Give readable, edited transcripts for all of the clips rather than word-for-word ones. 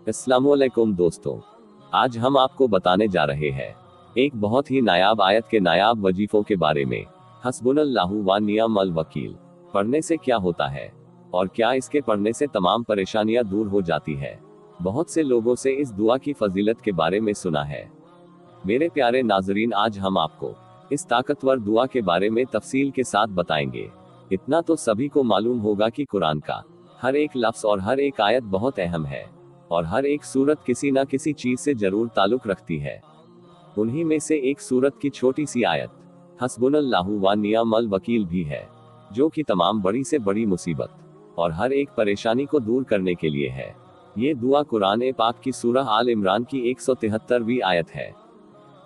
अस्सलामुअलैकुम दोस्तों, आज हम आपको बताने जा रहे हैं एक बहुत ही नायाब आयत के नायाब वजीफों के बारे में। हस्बुनल्लाहु व निअमल वकील पढ़ने से क्या होता है और क्या इसके पढ़ने से तमाम परेशानियां दूर हो जाती है। बहुत से लोगों से इस दुआ की फजीलत के बारे में सुना है। मेरे प्यारे नाजरीन, आज हम आपको इस ताकतवर दुआ के बारे में तफसील के साथ बताएंगे। इतना तो सभी को मालूम होगा कि कुरान का हर एक लफ्ज और हर एक आयत बहुत अहम है और हर एक सूरत किसी न किसी चीज से जरूर ताल्लुक रखती है। उन्हीं में से एक सूरत की छोटी सी आयत हस्बुनल्लाहु व निअमल वकील भी है, जो कि तमाम बड़ी से बड़ी मुसीबत और हर एक परेशानी को दूर करने के लिए है। ये दुआ कुरान पाक की सूरह आल इमरान की 173वीं आयत है,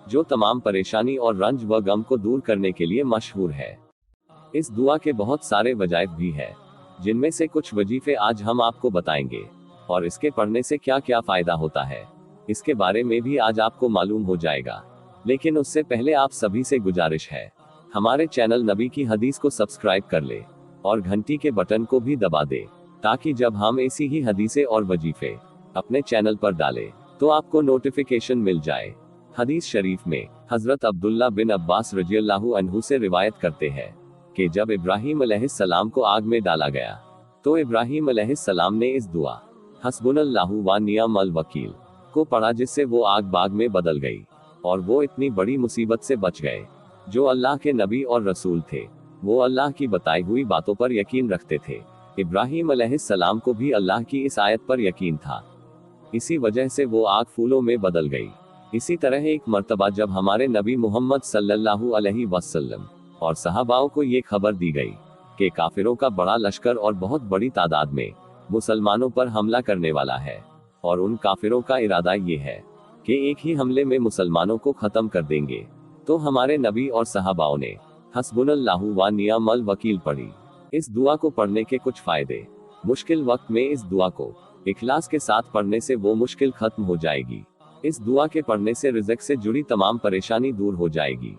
जो तमाम परेशानी और रंज व गम को दूर करने के लिए मशहूर है। इस दुआ के बहुत सारे वजाइफ भी है, जिनमें से कुछ वजीफे आज हम आपको बताएंगे और इसके पढ़ने से क्या क्या फायदा होता है, इसके बारे में भी आज आपको मालूम हो जाएगा। लेकिन उससे पहले आप सभी से गुजारिश है, हमारे चैनल नबी की हदीस को सब्सक्राइब कर ले और घंटी के बटन को भी दबा दे, ताकि जब हम ऐसी ही हदीसें और वजीफे अपने चैनल पर डालें तो आपको नोटिफिकेशन मिल जाए। हदीस शरीफ में हजरत अब्दुल्ला बिन अब्बास रज़ियल्लाहु अन्हु से रिवायत करते हैं कि जब इब्राहीम अलैहिस्सलाम को आग में डाला गया तो इब्राहीम अलैहिस्सलाम ने इस दुआ हस्बुनल्लाहु व निअमल वकील को पढ़ा, जिससे वो आग बाग में बदल गई और वो इतनी बड़ी मुसीबत से बच गए। जो अल्लाह के नबी और रसूल थे, वो अल्लाह की बताई हुई बातों पर यकीन रखते थे। इब्राहीम अलैहिस्सलाम को भी अल्लाह की इस आयत पर यकीन था, इसी वजह से वो आग फूलों में बदल गई। इसी तरह एक मर्तबा जब हमारे नबी मोहम्मद सल्लल्लाहु अलैहि वसल्लम और सहाबाओं को ये खबर दी गई कि काफिरों का बड़ा लश्कर और बहुत बड़ी तादाद में मुसलमानों पर हमला करने वाला है और उन काफिरों का इरादा ये है कि एक ही हमले में मुसलमानों को खत्म कर देंगे, तो हमारे नबी और सहाबाओं ने हस्बुनल्लाहु व निअमल वकील पढ़ी। इस दुआ को पढ़ने के कुछ फायदे। मुश्किल वक्त में इस दुआ को इखलास के साथ पढ़ने से वो मुश्किल खत्म हो जाएगी। इस दुआ के पढ़ने से रिज़्क से जुड़ी तमाम परेशानी दूर हो जाएगी।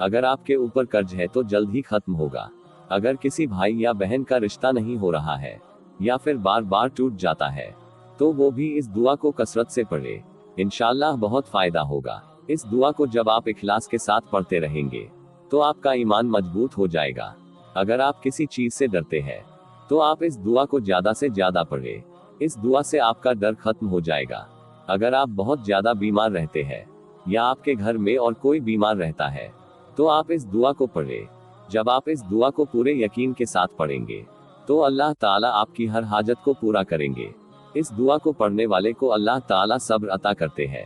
अगर आपके ऊपर कर्ज है तो जल्द ही खत्म होगा। अगर किसी भाई या बहन का रिश्ता नहीं हो रहा है या फिर बार बार टूट जाता है, तो वो भी इस दुआ को कसरत से पढ़े, इंशाअल्लाह बहुत फायदा होगा। इस दुआ को जब आप इखलास के साथ पढ़ते रहेंगे तो आपका ईमान मजबूत हो जाएगा। अगर आप किसी चीज से डरते हैं तो आप इस दुआ को ज्यादा से ज्यादा पढ़े। इस दुआ से आपका डर खत्म हो जाएगा। अगर आप बहुत ज्यादा बीमार रहते हैं या आपके घर में और कोई बीमार रहता है, तो आप इस दुआ को पढ़े। जब आप इस दुआ को पूरे यकीन के साथ पढ़ेंगे तो अल्लाह ताला आपकी हर हाजत को पूरा करेंगे। इस दुआ को पढ़ने वाले को अल्लाह ताला सब्र अता करते हैं।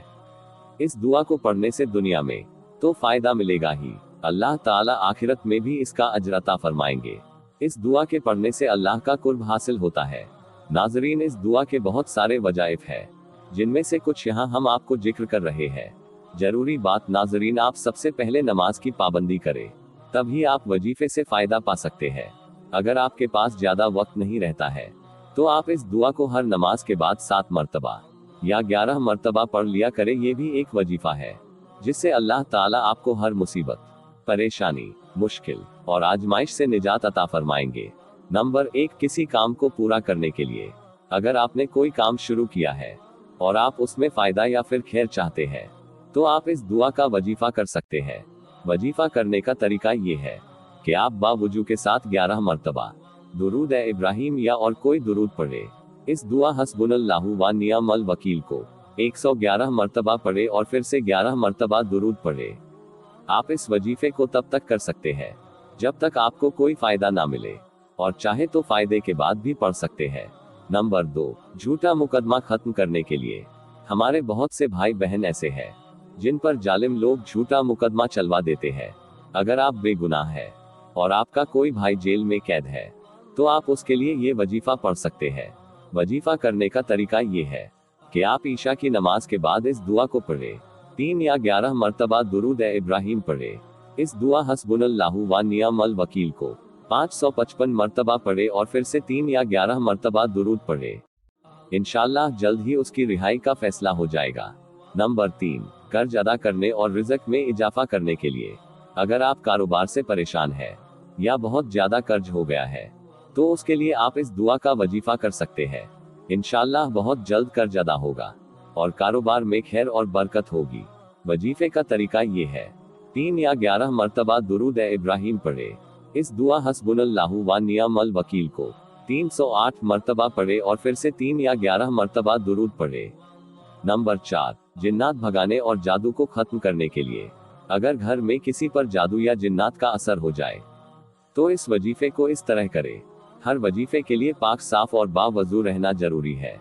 इस दुआ को पढ़ने से दुनिया में तो फायदा मिलेगा ही, अल्लाह ताला आखिरत में भी इसका अजर अता फरमाएंगे। इस दुआ के पढ़ने से अल्लाह का कुर्ब हासिल होता है। नाजरीन, इस दुआ के बहुत सारे वजाइफ है, जिनमें से कुछ यहाँ हम आपको जिक्र कर रहे हैं। जरूरी बात नाजरीन, आप सबसे पहले नमाज की पाबंदी करें, तभी आप वजीफे से फायदा पा सकते हैं। अगर आपके पास ज्यादा वक्त नहीं रहता है तो आप इस दुआ को हर नमाज के बाद 7 मरतबा या 11 मरतबा पढ़ लिया करें। ये भी एक वजीफा है, जिससे अल्लाह ताला आपको हर मुसीबत, परेशानी, मुश्किल और आजमाइश से निजात अता फरमाएंगे। नंबर 1, किसी काम को पूरा करने के लिए। अगर आपने कोई काम शुरू किया है और आप उसमें फायदा या फिर खैर चाहते हैं, तो आप इस दुआ का वजीफा कर सकते हैं। वजीफा करने का तरीका ये है कि आप बावजू के साथ 11 मरतबा दुरूद इब्राहिम या और कोई दुरूद पढ़े। इस दुआ हस्बुनल्लाहु व निअमल वकील को 111 मरतबा पढ़े और फिर से 11 मरतबा दुरूद पढ़े। आप इस वजीफे को तब तक कर सकते हैं जब तक आपको कोई फायदा ना मिले, और चाहे तो फायदे के बाद भी पढ़ सकते हैं। नंबर 2, झूठा मुकदमा खत्म करने के लिए। हमारे बहुत से भाई बहन ऐसे हैं जिन पर जालिम लोग झूठा मुकदमा चलवा देते हैं। अगर आप बेगुनाह है और आपका कोई भाई जेल में कैद है, तो आप उसके लिए ये वजीफा पढ़ सकते हैं। वजीफा करने का तरीका ये है कि आप ईशा की नमाज के बाद इस दुआ को पढ़े। 3 या 11 मरतबा दुरूद इब्राहिम पढ़े। इस दुआ हस्बुनल्लाहु व निअमल वकील को 555 मरतबा पढ़े और फिर से 3 या 11 मरतबा दुरूद पढ़े। इंशाअल्लाह जल्द ही उसकी रिहाई का फैसला हो जाएगा। नंबर 3, कर्ज अदा करने और रिज़्क में इजाफा करने के लिए। अगर आप कारोबार से परेशान है या बहुत ज्यादा कर्ज हो गया है, तो उसके लिए आप इस दुआ का वजीफा कर सकते हैं। इंशाल्लाह बहुत जल्द कर्ज अदा होगा और कारोबार में खैर और बरकत होगी। वजीफे का तरीका ये है, 3 या 11 मरतबा दुरूद ए इब्राहिम पढ़े। इस दुआ हस्बुनल्लाहु व निअमल वकील को 308 मरतबा पढ़े और फिर से 3 या 11 मरतबा दुरूद पढ़े। नंबर 4, जिन्नात भगाने और जादू को खत्म करने के लिए। अगर घर में किसी पर जादू या जिन्नात का असर हो जाए तो इस वजीफे को इस तरह करे। हर वजीफे के लिए पाक साफ और बावजू रहना जरूरी है।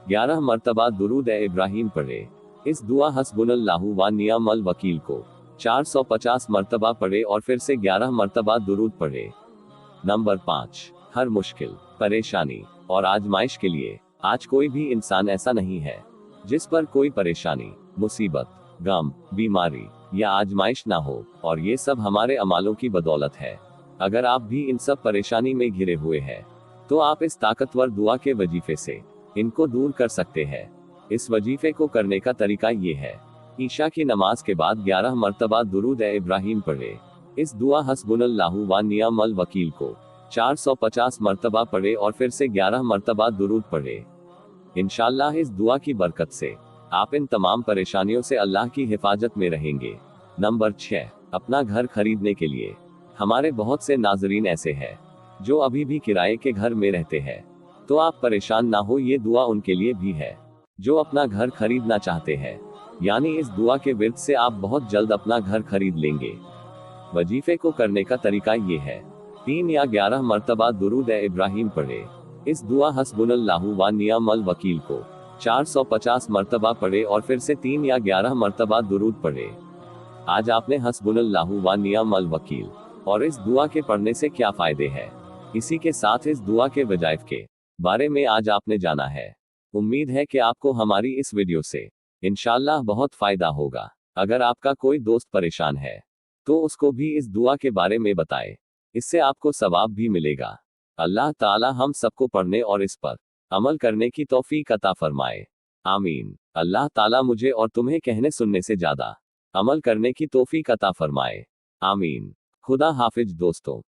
11 मरतबा दुरूद ए इब्राहिम पढ़े। इस दुआ हस्बुनल्लाहु व निअमल वकील को 450 मरतबा पढ़े और फिर से 11 मरतबा दुरूद पढ़े। नंबर 5, हर मुश्किल, परेशानी और आजमाइश के लिए। आज कोई भी इंसान ऐसा नहीं है जिस पर कोई परेशानी, मुसीबत, गम, बीमारी या आजमाइश ना हो, और ये सब हमारे अमालों की बदौलत है। अगर आप भी इन सब परेशानी में घिरे हुए हैं तो आप इस ताकतवर दुआ के वजीफे से इनको दूर कर सकते हैं। इस वजीफे को करने का तरीका ये है, ईशा की नमाज के बाद 11 मरतबा दुरूद ए इब्राहिम पढ़े। इस दुआ हस्बुनल्लाहु व निअमल वकील को 450 मरतबा पढ़े और फिर से 11 मरतबा दुरूद पढ़े। इंशाल्लाह इस दुआ की बरकत से आप इन तमाम परेशानियों से अल्लाह की हिफाजत में रहेंगे। नंबर 6, अपना घर खरीदने के लिए। हमारे बहुत से नाजरीन ऐसे हैं जो अभी भी किराए के घर में रहते हैं, तो आप परेशान ना हो, ये दुआ उनके लिए भी है जो अपना घर खरीदना चाहते हैं। यानी इस दुआ के विर्द से आप बहुत जल्द अपना घर खरीद लेंगे। वजीफे को करने का तरीका ये है, 3 या 11 मरतबा दुरूद ए इब्राहिम पढ़े। इस दुआ हस्बुनल्लाहु व निअमल वकील को 450 मरतबा पढ़े और फिर से 3 या 11 मरतबा दुरूद पढ़े। आज आपने हस्बुनल्लाहु व निअमल वकील और इस दुआ के पढ़ने से क्या फायदे हैं, इसी के साथ इस दुआ के वजाइफ के बारे में आज आपने जाना है। उम्मीद है कि आपको हमारी इस वीडियो से इंशाल्लाह बहुत फायदा होगा। अगर आपका कोई दोस्त परेशान है तो उसको भी इस दुआ के बारे में बताएं, इससे आपको सवाब भी मिलेगा। अल्लाह ताला हम सबको पढ़ने और इस पर अमल करने की तौफीक अता फरमाए। आमीन। अल्लाह ताला मुझे और तुम्हें कहने सुनने से ज्यादा अमल करने की तौफीक अता फरमाए। आमीन। खुदा हाफिज दोस्तों।